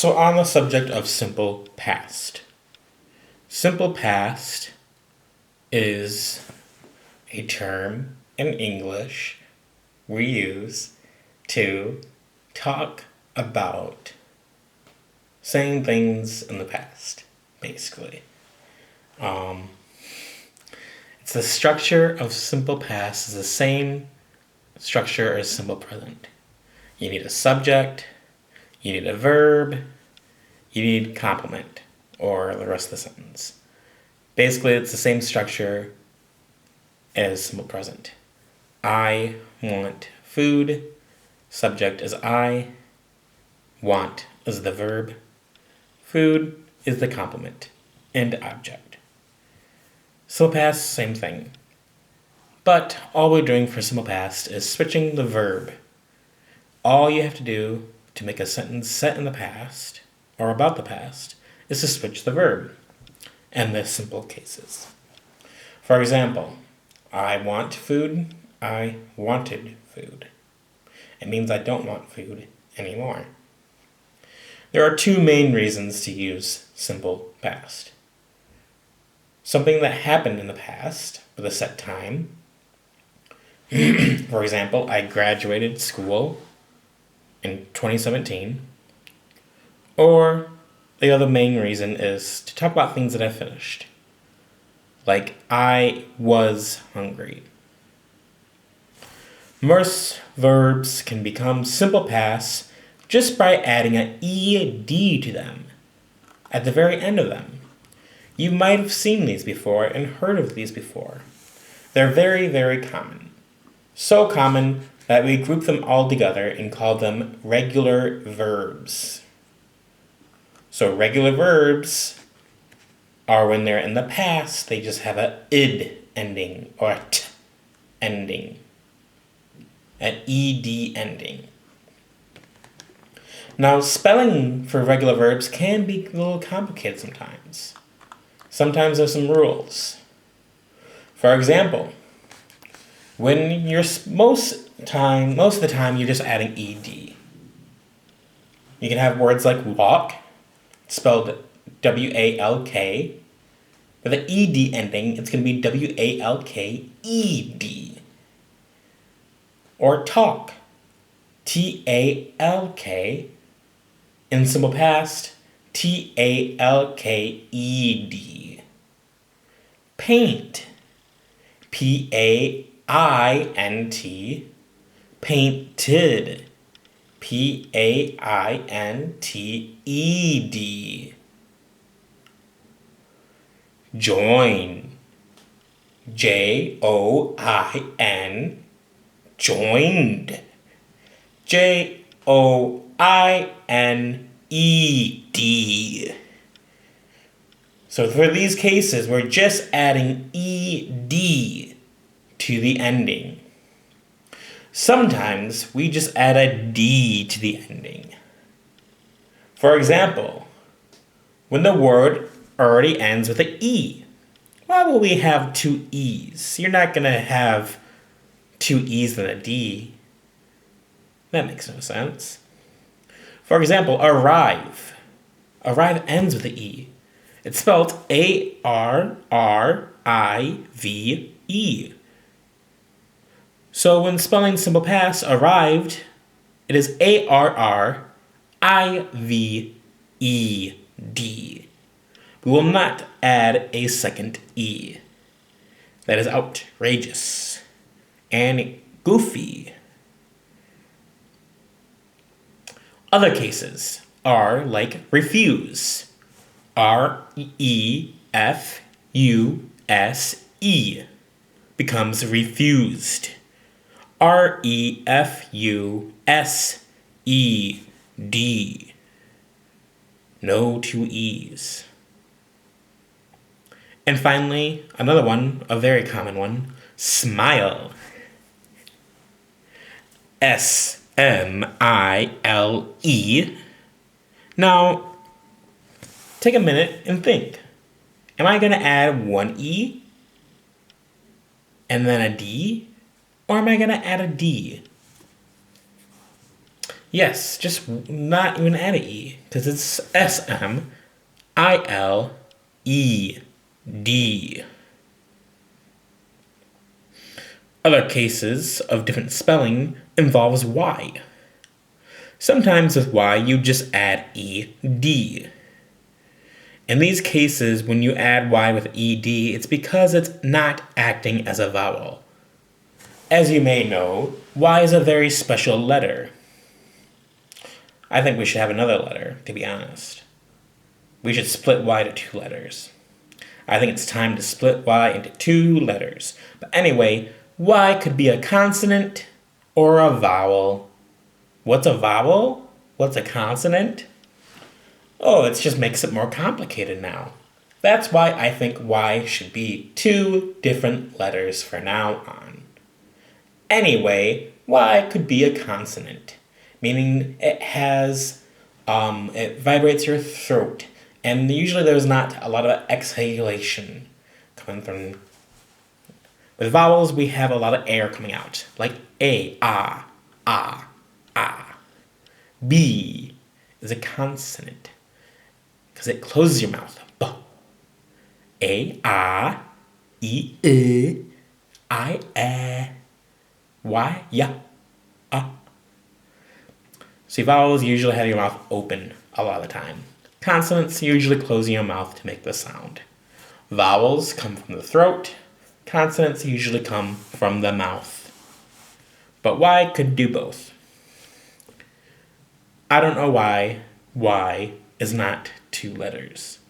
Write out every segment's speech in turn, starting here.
So on the subject of simple past. Simple past is a term in English we use to talk about saying things in the past, basically. It's the structure of simple past is the same structure as simple present. You need a subject, you need a verb, you need complement, or the rest of the sentence. Basically, it's the same structure as simple present. I want food. Subject is I. Want is the verb. Food is the complement and object. Simple past, same thing. But all we're doing for simple past is switching the verb. All you have to do to make a sentence set in the past or about the past is to switch the verb in the simple cases. For example, I want food. I wanted food. It means I don't want food anymore. There are two main reasons to use simple past. Something that happened in the past with a set time. For example, I graduated school in 2017. Or the other main reason is to talk about things that I finished. Like, I was hungry. Most verbs can become simple past just by adding an ed to them at the very end of them. You might have seen these before and heard of these before. They're very, very common. So common that we group them all together and call them regular verbs. So regular verbs are when they're in the past, they just have a id ending or a t ending, an ed ending. Now, spelling for regular verbs can be a little complicated sometimes. Sometimes there's some rules. For example, when you're most of the time you're just adding ed. You can have words like walk, spelled W-A-L-K. With an ed ending, it's going to be W-A-L-K-E-D. Or talk, T-A-L-K. In simple past, T-A-L-K-E-D. Paint, P-A-I-N-T. Painted, P-A-I-N-T-E-D. Join, J-O-I-N, joined, J-O-I-N-E-D. So for these cases, we're just adding ed to the ending. Sometimes we just add a d to the ending. For example, when the word already ends with an e, why will we have two e's? You're not going to have two e's and a d. That makes no sense. For example, arrive. Arrive ends with an e. It's spelled A-R-R-I-V-E. So when spelling simple past, arrived, it is A-R-R-I-V-E-D. We will not add a second E. That is outrageous and goofy. Other cases are like refuse. R-E-F-U-S-E becomes refused. R-E-F-U-S-E-D. No two E's. And finally, another one, a very common one, smile. S-M-I-L-E. Now, take a minute and think. Am I going to add one E and then a D? Or am I going to add a D? Yes, just not even add a E, because it's Smiled. Other cases of different spelling involves Y. Sometimes with Y, you just add ED. In these cases, when you add Y with ED, it's because it's not acting as a vowel. As you may know, Y is a very special letter. I think we should have another letter, to be honest. We should split Y to 2 letters. I think it's time to split Y into 2 letters. But anyway, Y could be a consonant or a vowel. What's a vowel? What's a consonant? Oh, it just makes it more complicated now. That's why I think Y should be 2 different letters from now on. Anyway, Y could be a consonant, meaning it vibrates your throat, and usually there's not a lot of exhalation coming from. With vowels, we have a lot of air coming out, like A, ah, ah, ah. B is a consonant, because it closes your mouth. B. A, ah, E, I, Y, ya, ah. See, vowels usually have your mouth open a lot of the time. Consonants usually close your mouth to make the sound. Vowels come from the throat. Consonants usually come from the mouth. But Y could do both. I don't know why Y is not 2 letters.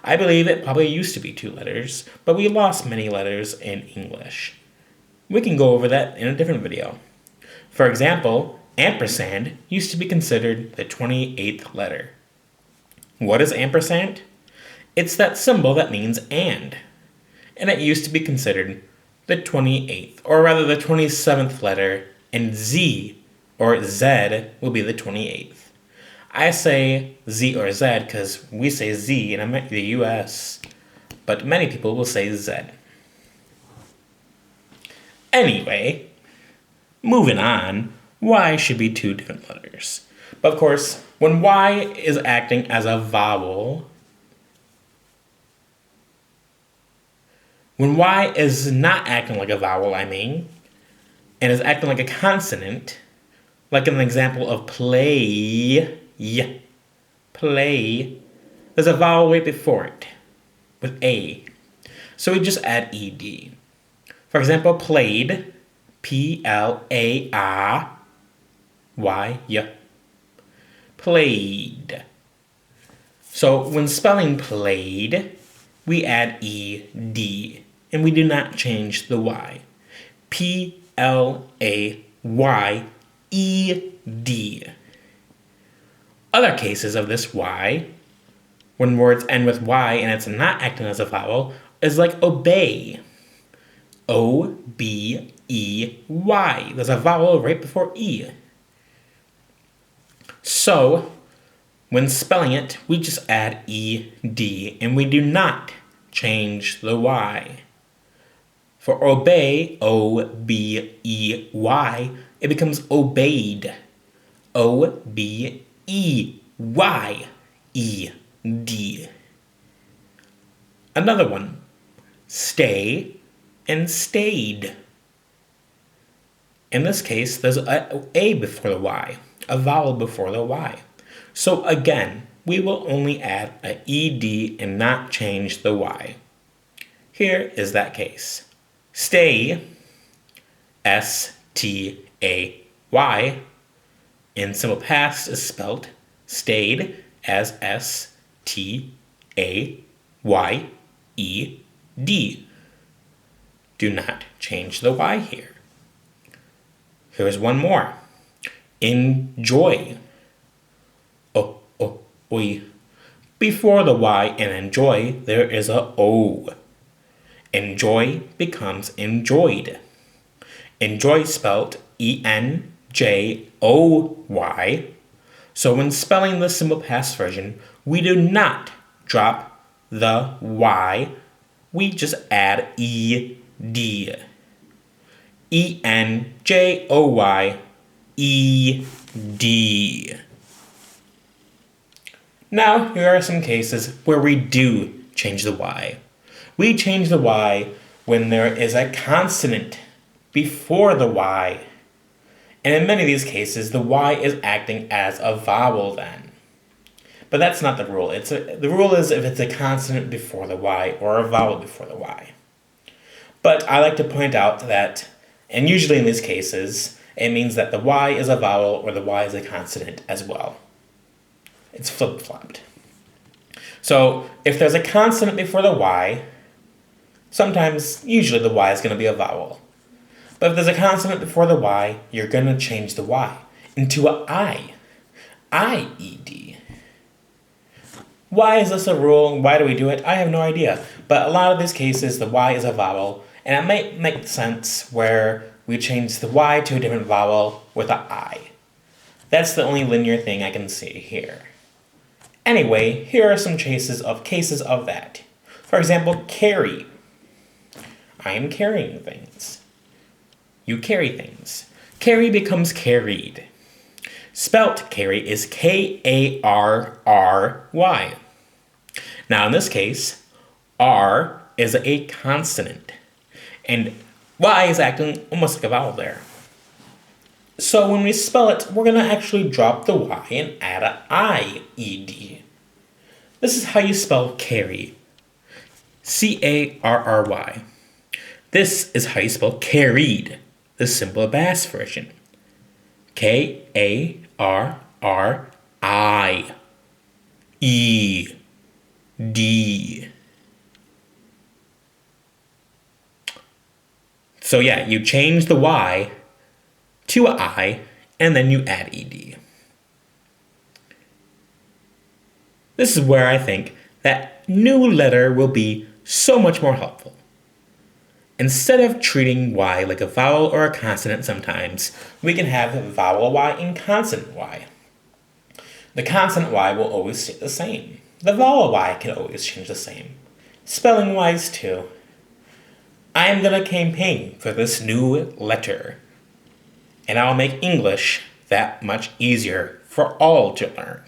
I believe it probably used to be 2 letters, but we lost many letters in English. We can go over that in a different video. For example, ampersand used to be considered the 28th letter. What is ampersand? It's that symbol that means and it used to be considered the 28th, or rather the 27th letter, and Z or Z will be the 28th. I say Z or Z because we say Z in the US, but many people will say Z. Anyway, moving on, Y should be 2 different letters. But of course, when Y is acting as a vowel, when Y is not acting like a vowel, and is acting like a consonant, like in an example of play, play, there's a vowel right before it, with A. So we just add ED. For example, played, P-L-A-Y, played. So when spelling played, we add ED, and we do not change the Y. P-L-A-Y-E-D. Other cases of this Y, when words end with Y and it's not acting as a vowel, is like obey. O-B-E-Y. There's a vowel right before E. So, when spelling it, we just add E-D, and we do not change the Y. For obey, O-B-E-Y, it becomes obeyed. O-B-E-Y-E-D. Another one, stay and stayed. In this case, there's a before the Y, a vowel before the Y. So again, we will only add an ED and not change the Y. Here is that case. Stay, S-T-A-Y, in simple past is spelled stayed as S-T-A-Y-E-D. Do not change the Y here. Here's one more. Enjoy. Oi. Before the Y in enjoy, there is a O. Enjoy becomes enjoyed. Enjoy spelled E-N-J-O-Y. So when spelling the simple past version, we do not drop the Y. We just add E-D. E-N-J-O-Y-E-D. E-D. Now, here are some cases where we do change the Y. We change the Y when there is a consonant before the Y. And in many of these cases, the Y is acting as a vowel then. But that's not the rule. The rule is if it's a consonant before the Y or a vowel before the Y. But I like to point out that, and usually in these cases, it means that the Y is a vowel or the Y is a consonant as well. It's flip-flopped. So if there's a consonant before the Y, usually the Y is going to be a vowel. But if there's a consonant before the Y, you're going to change the Y into a I. I-E-D. Why is this a rule? Why do we do it? I have no idea. But a lot of these cases, the Y is a vowel, and it might make sense where we change the Y to a different vowel with an I. That's the only linear thing I can see here. Anyway, here are some cases of that. For example, carry. I am carrying things. You carry things. Carry becomes carried. Spelt carry is K-A-R-R-Y. Now in this case, R is a consonant, and Y is acting almost like a vowel there. So when we spell it, we're going to actually drop the Y and add an I-E-D. This is how you spell carry. C-A-R-R-Y. This is how you spell carried, the simple Bask version. K-A-R-R-I-E-D. So yeah, you change the Y to an I, and then you add ED. This is where I think that new letter will be so much more helpful. Instead of treating Y like a vowel or a consonant sometimes, we can have vowel Y and consonant Y. The consonant Y will always stay the same. The vowel Y can always change the same. Spelling wise too. I am going to campaign for this new letter, and I'll make English that much easier for all to learn.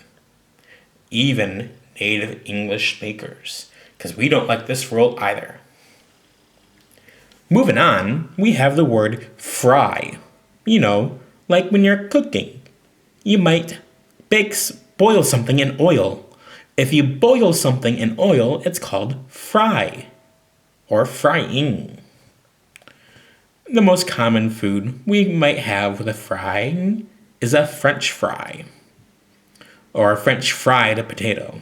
Even native English speakers, because we don't like this rule either. Moving on, we have the word fry. You know, like when you're cooking. You might boil something in oil. If you boil something in oil, it's called fry or frying. The most common food we might have with a frying is a French fry or a French fried potato.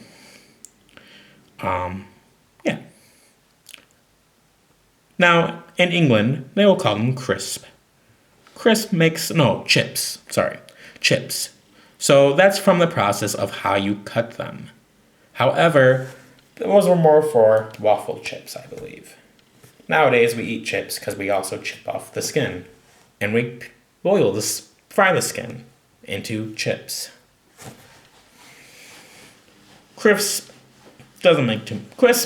Yeah. Now, in England, they will call them crisp. Chips. Chips. So that's from the process of how you cut them. However, those were more for waffle chips, I believe. Nowadays, we eat chips because we also chip off the skin. And we fry the skin into chips. Crisp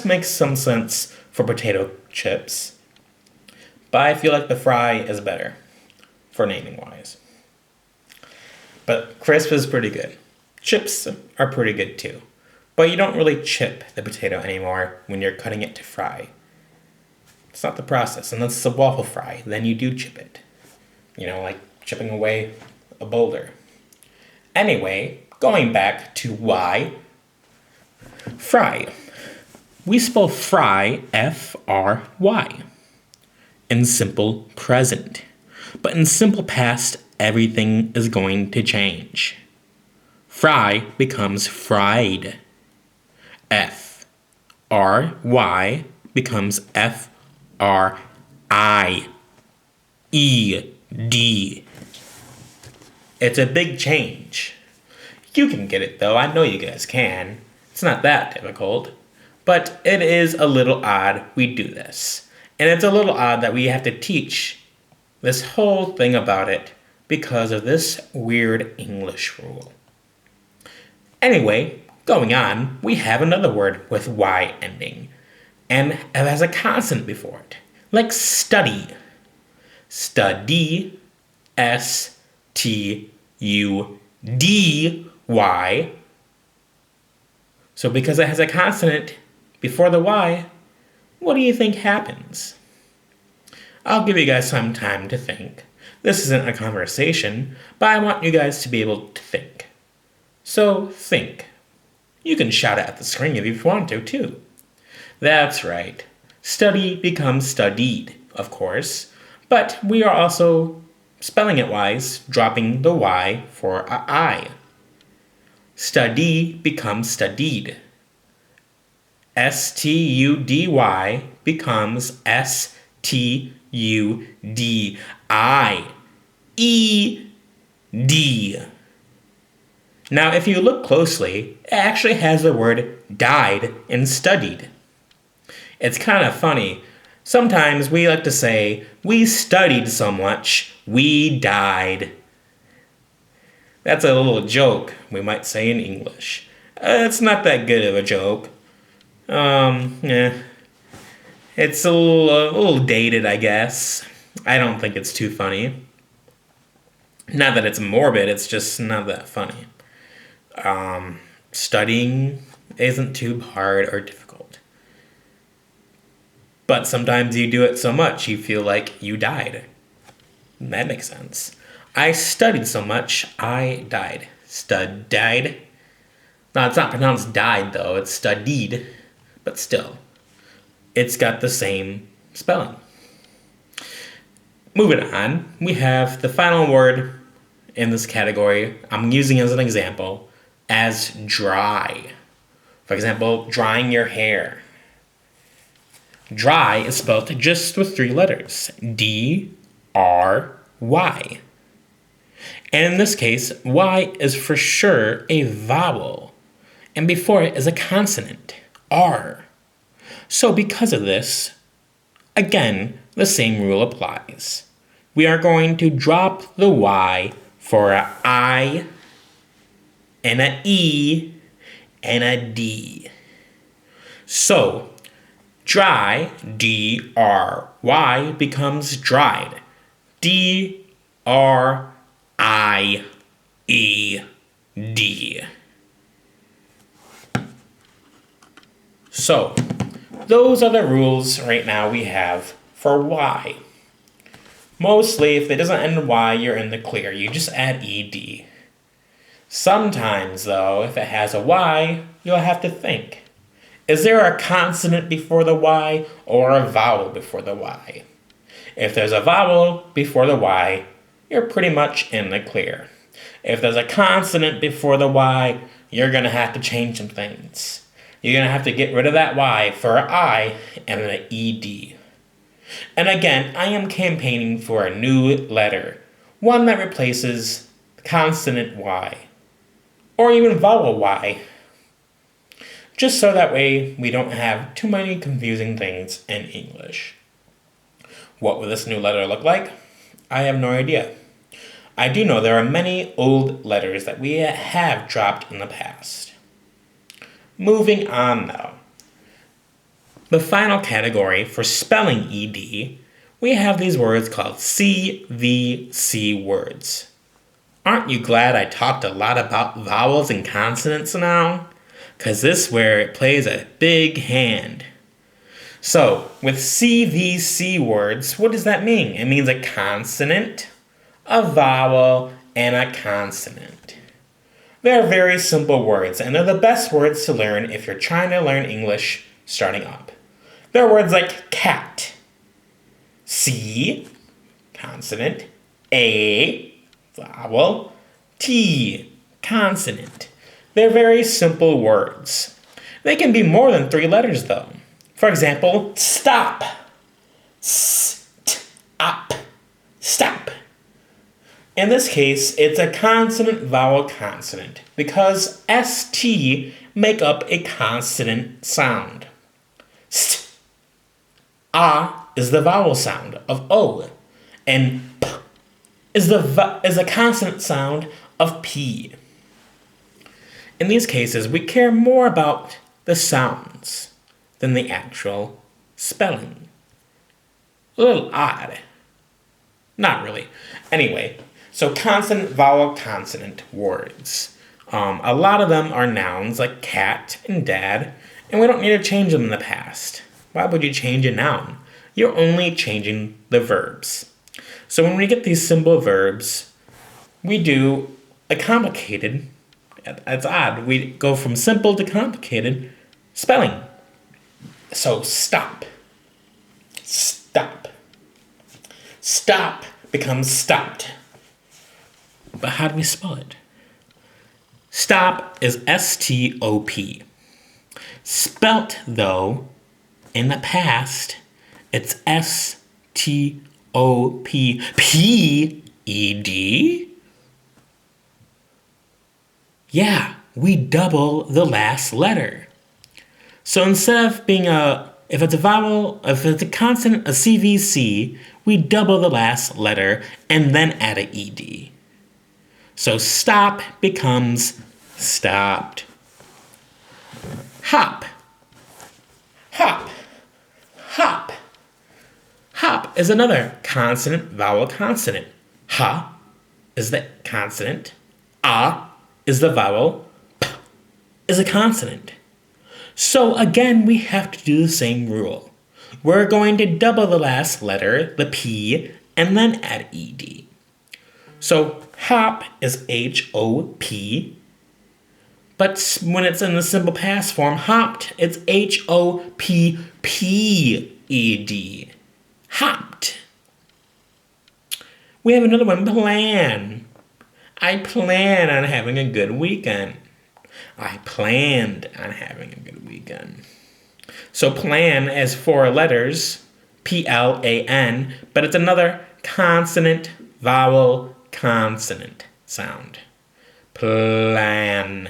makes some sense for potato chips, but I feel like the fry is better for naming wise. But crisp is pretty good. Chips are pretty good too, but you don't really chip the potato anymore when you're cutting it to fry. It's not the process, unless it's a waffle fry, then you do chip it. You know, like chipping away a boulder. Anyway, going back to why fry. We spell fry F-R-Y in simple present. But in simple past, everything is going to change. Fry becomes fried. F-R-Y becomes F-R-I-E-D. It's a big change. You can get it though, I know you guys can. It's not that difficult. But it is a little odd we do this. And it's a little odd that we have to teach this whole thing about it because of this weird English rule. Anyway, going on, we have another word with Y ending. And it has a consonant before it. Like study. Study. S-T-U-D-Y. So because it has a consonant before the Y, what do you think happens? I'll give you guys some time to think. This isn't a conversation, but I want you guys to be able to think. So think. You can shout it at the screen if you want to, too. That's right. Study becomes studied, of course, but we are also, spelling it wise, dropping the Y for a I. Study becomes studied. S-T-U-D-Y becomes S-T-U-D-I. E-D. Now, if you look closely, it actually has the word died in studied. It's kind of funny. Sometimes we like to say, we studied so much, we died. That's a little joke, we might say in English. It's not that good of a joke. It's a little dated, I guess. I don't think it's too funny. Not that it's morbid, it's just not that funny. Studying isn't too hard or difficult. But sometimes you do it so much you feel like you died. That makes sense. I studied so much, I died. Stud-died. No, it's not pronounced died, though. It's studied. But still, it's got the same spelling. Moving on, we have the final word in this category I'm using as an example as dry. For example, drying your hair. Dry is spelled just with 3 letters. D-R-Y. And in this case, Y is for sure a vowel. And before it is a consonant, R. So because of this, again, the same rule applies. We are going to drop the Y for an I and an E and a D. So, dry, D-R-Y, becomes dried. D-R-I-E-D. So, those are the rules right now we have for Y. Mostly, if it doesn't end in Y, you're in the clear. You just add ED. Sometimes, though, if it has a Y, you'll have to think. Is there a consonant before the Y or a vowel before the Y? If there's a vowel before the Y, you're pretty much in the clear. If there's a consonant before the Y, you're going to have to change some things. You're going to have to get rid of that Y for an I and an ED. And again, I am campaigning for a new letter, one that replaces consonant Y, or even vowel Y, just so that way we don't have too many confusing things in English. What will this new letter look like? I have no idea. I do know there are many old letters that we have dropped in the past. Moving on, though. The final category for spelling ED, we have these words called CVC words. Aren't you glad I talked a lot about vowels and consonants now? Because this is where it plays a big hand. So, with CVC words, what does that mean? It means a consonant, a vowel, and a consonant. They're very simple words, and they're the best words to learn if you're trying to learn English starting up. They're words like cat, C, consonant, A, vowel, T, consonant. They're very simple words. They can be more than 3 letters, though. For example, stop. Stop. Stop. In this case, it's a consonant vowel consonant because ST make up a consonant sound. St. A is the vowel sound of O, and P is a consonant sound of P. In these cases, we care more about the sounds than the actual spelling. A little odd. Not really. Anyway, So consonant, vowel, consonant words. A lot of them are nouns like cat and dad, and we don't need to change them in the past. Why would you change a noun? You're only changing the verbs. So when we get these simple verbs, we do a complicated, it's odd, we go from simple to complicated spelling. So stop. Stop. Stop becomes stopped. But how do we spell it? Stop is S-T-O-P. Spelt, though, in the past, it's S-T-O-P-P-E-D. Yeah, we double the last letter. So instead of being if it's a vowel, if it's a consonant, a CVC, we double the last letter and then add a ED. So stop becomes stopped. Hop. Hop. Hop. Hop is another consonant, vowel, consonant. Ha is the consonant. Ah is the vowel. P is a consonant. So again, we have to do the same rule. We're going to double the last letter, the P, and then add ED. So hop is H-O-P, but when it's in the simple past form, hopped, it's H-O-P-P-E-D. Hopped. We have another one, plan. I plan on having a good weekend. I planned on having a good weekend. So plan has 4 letters, P-L-A-N, but it's another consonant, vowel, consonant sound. Plan.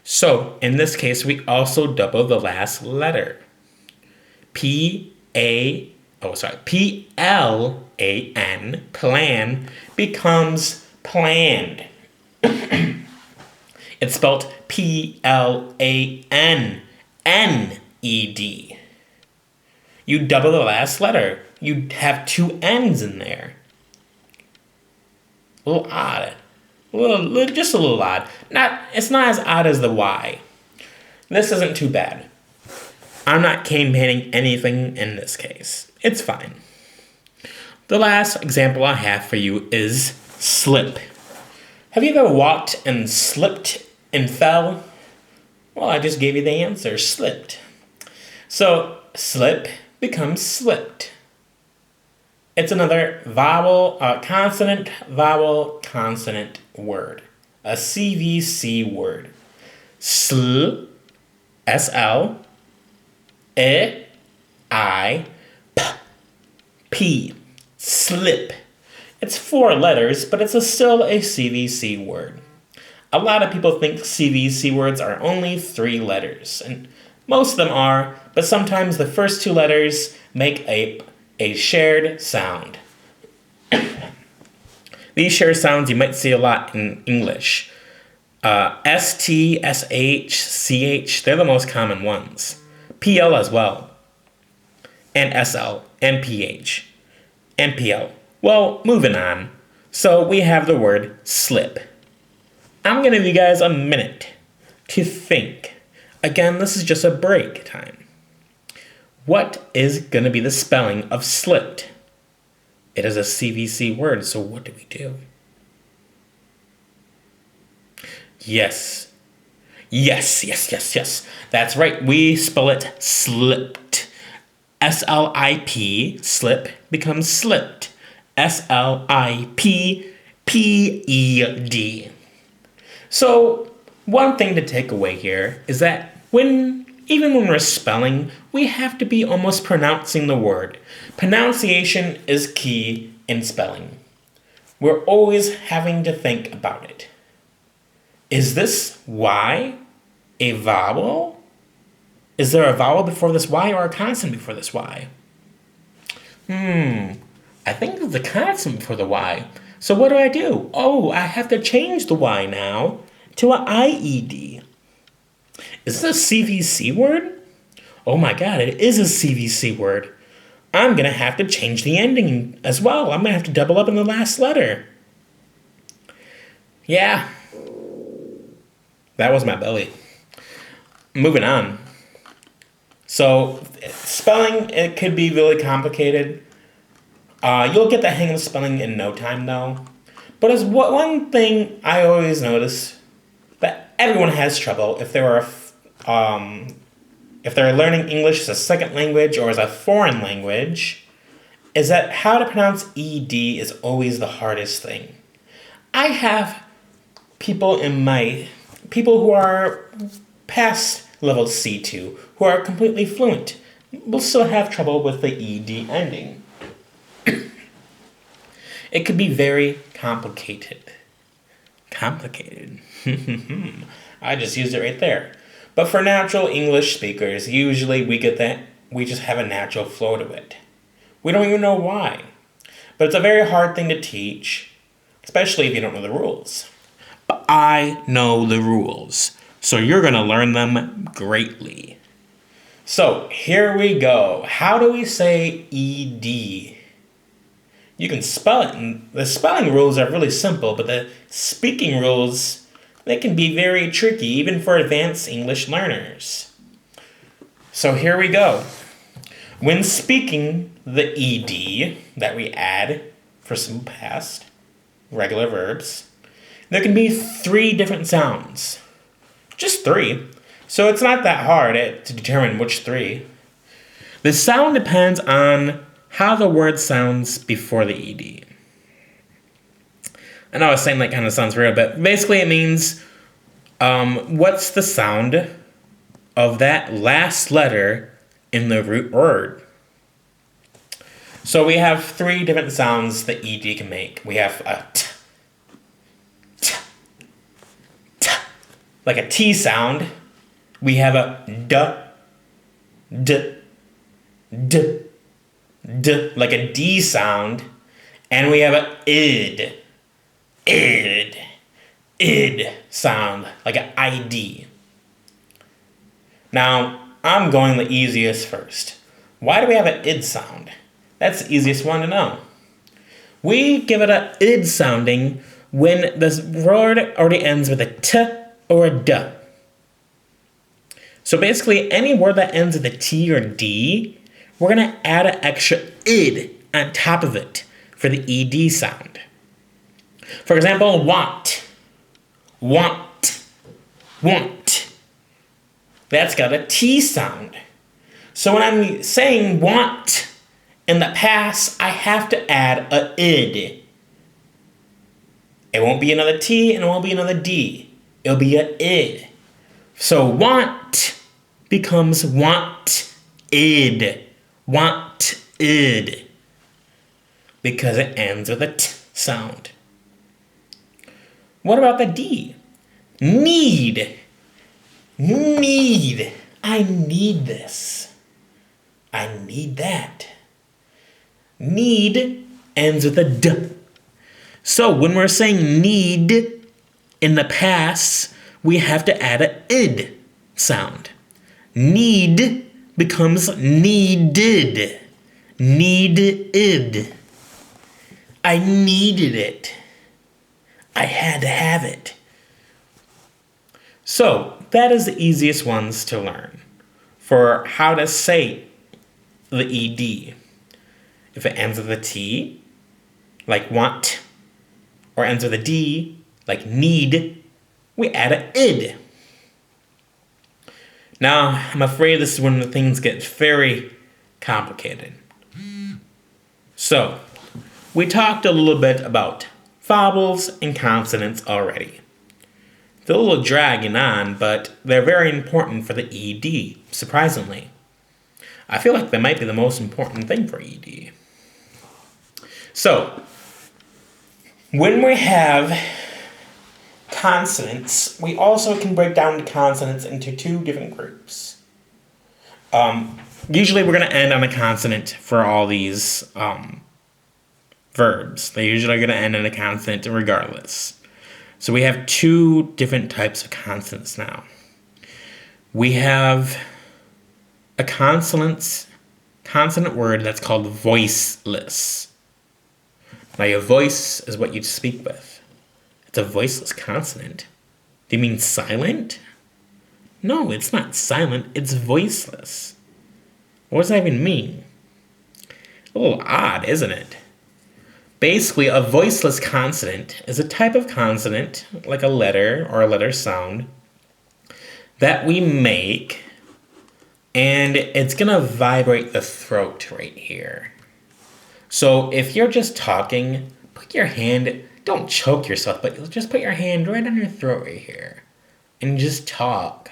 So in this case, we also double the last letter. P-L-A-N, plan, becomes planned. It's spelled P-L-A-N-N-E-D. You double the last letter. You have 2 N's in there. A little odd. Just a little odd. It's not as odd as the Y. This isn't too bad. I'm not campaigning anything in this case. It's fine. The last example I have for you is slip. Have you ever walked and slipped and fell? Well, I just gave you the answer, slipped. So slip becomes slipped. It's another vowel, consonant, vowel, consonant word. A CVC word. Sl, S-L, I-P, slip. It's 4 letters, but it's still a CVC word. A lot of people think CVC words are only 3 letters, and most of them are, but sometimes the first 2 letters make a shared sound. These shared sounds you might see a lot in English. S-T, S-H, C-H, they're the most common ones. P-L as well. And S-L, and P-H, and P-L. Well, moving on. So we have the word slip. I'm going to give you guys a minute to think. Again, this is just a break time. What is going to be the spelling of slipped? It is a CVC word, so what do we do? Yes. Yes. That's right. We spell it slipped. S-L-I-P, slip, becomes slipped. S-L-I-P-P-E-D. So one thing to take away here is that even when we're spelling, we have to be almost pronouncing the word. Pronunciation is key in spelling. We're always having to think about it. Is this Y a vowel? Is there a vowel before this Y or a consonant before this Y? I think it's a consonant before the Y. So what do? Oh, I have to change the Y now to an IED. Is this a CVC word? Oh my God, it is a CVC word. I'm going to have to change the ending as well. I'm going to have to double up in the last letter. Yeah, that was my belly. Moving on. So, spelling, it could be really complicated. You'll get the hang of spelling in no time, though. But as one thing I always notice that everyone has trouble if they're learning English as a second language or as a foreign language, is that how to pronounce ed is always the hardest thing. I have people who are past level C2 who are completely fluent will still have trouble with the ed ending. It could be very complicated. Complicated. I just used it right there. But for natural English speakers, usually we get that we just have a natural flow to it. We don't even know why. But it's a very hard thing to teach, especially if you don't know the rules. But I know the rules, so you're going to learn them greatly. So here we go. How do we say ED? You can spell it, and the spelling rules are really simple, but the speaking rules, they can be very tricky, even for advanced English learners. So here we go. When speaking the ED that we add for simple past, regular verbs, there can be 3 different sounds. Just 3. So it's not that hard to determine which 3. The sound depends on how the word sounds before the ed. I know I was saying that kind of sounds weird, but basically it means what's the sound of that last letter in the root word. So we have 3 different sounds that ed can make. We have a t, t, t, like a T sound. We have a d, d, d, d, like a D sound, and we have a id sound, like an ID. Now, I'm going the easiest first. Why do we have an id sound? That's the easiest one to know. We give it a id sounding when this word already ends with a t or a d. So basically, any word that ends with a T or D, we're going to add an extra id on top of it for the ed sound. For example, want. Want. Want. That's got a T sound. So when I'm saying want in the past, I have to add a id. It won't be another T and it won't be another D. It'll be a id. So want becomes want-id. Want-id. Because it ends with a T sound. What about the D? Need. Need. I need this. I need that. Need ends with a D. So when we're saying need in the past, we have to add an id sound. Need becomes needed. Needed. I needed it. I had to have it. So that is the easiest ones to learn for how to say the ed. If it ends with a T, like want, or ends with a D, like need, we add an id. Now, I'm afraid this is when the things get very complicated. So, we talked a little bit about vowels and consonants already. They're a little dragging on, but they're very important for the ed, surprisingly. I feel like they might be the most important thing for ed. So, when we have consonants, we also can break down the consonants into 2 different groups. Usually we're going to end on a consonant for all these verbs. They usually are going to end on a consonant regardless. So we have 2 different types of consonants now. We have a consonant word that's called voiceless. Now your voice is what you speak with. It's a voiceless consonant. Do you mean silent? No, it's not silent. It's voiceless. What does that even mean? A little odd, isn't it? Basically, a voiceless consonant is a type of consonant, like a letter or a letter sound, that we make, and it's going to vibrate the throat right here. So if you're just talking, put your hand, don't choke yourself, but just put your hand right on your throat right here and just talk.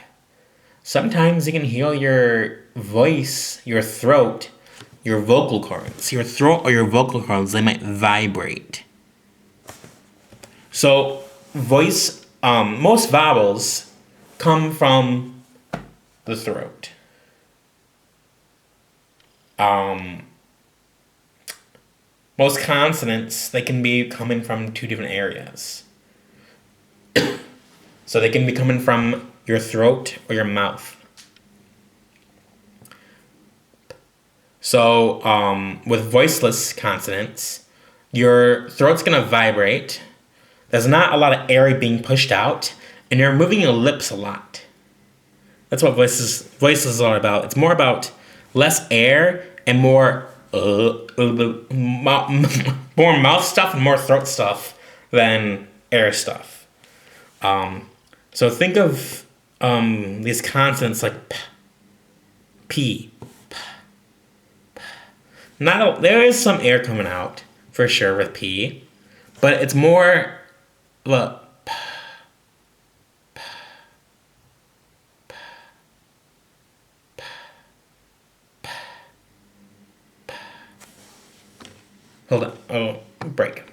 Sometimes you can heal your voice, your throat, your vocal cords. Your throat or your vocal cords, they might vibrate. So most vowels come from the throat. Most consonants, they can be coming from two different areas. So they can be coming from your throat or your mouth. So with voiceless consonants, your throat's going to vibrate. There's not a lot of air being pushed out, and you're moving your lips a lot. That's what voiceless is all about. It's more about less air and more mouth stuff and more throat stuff than air stuff. So think of these consonants like p, p, p. There is some air coming out for sure with p, but it's more look. Hold on. Oh, break.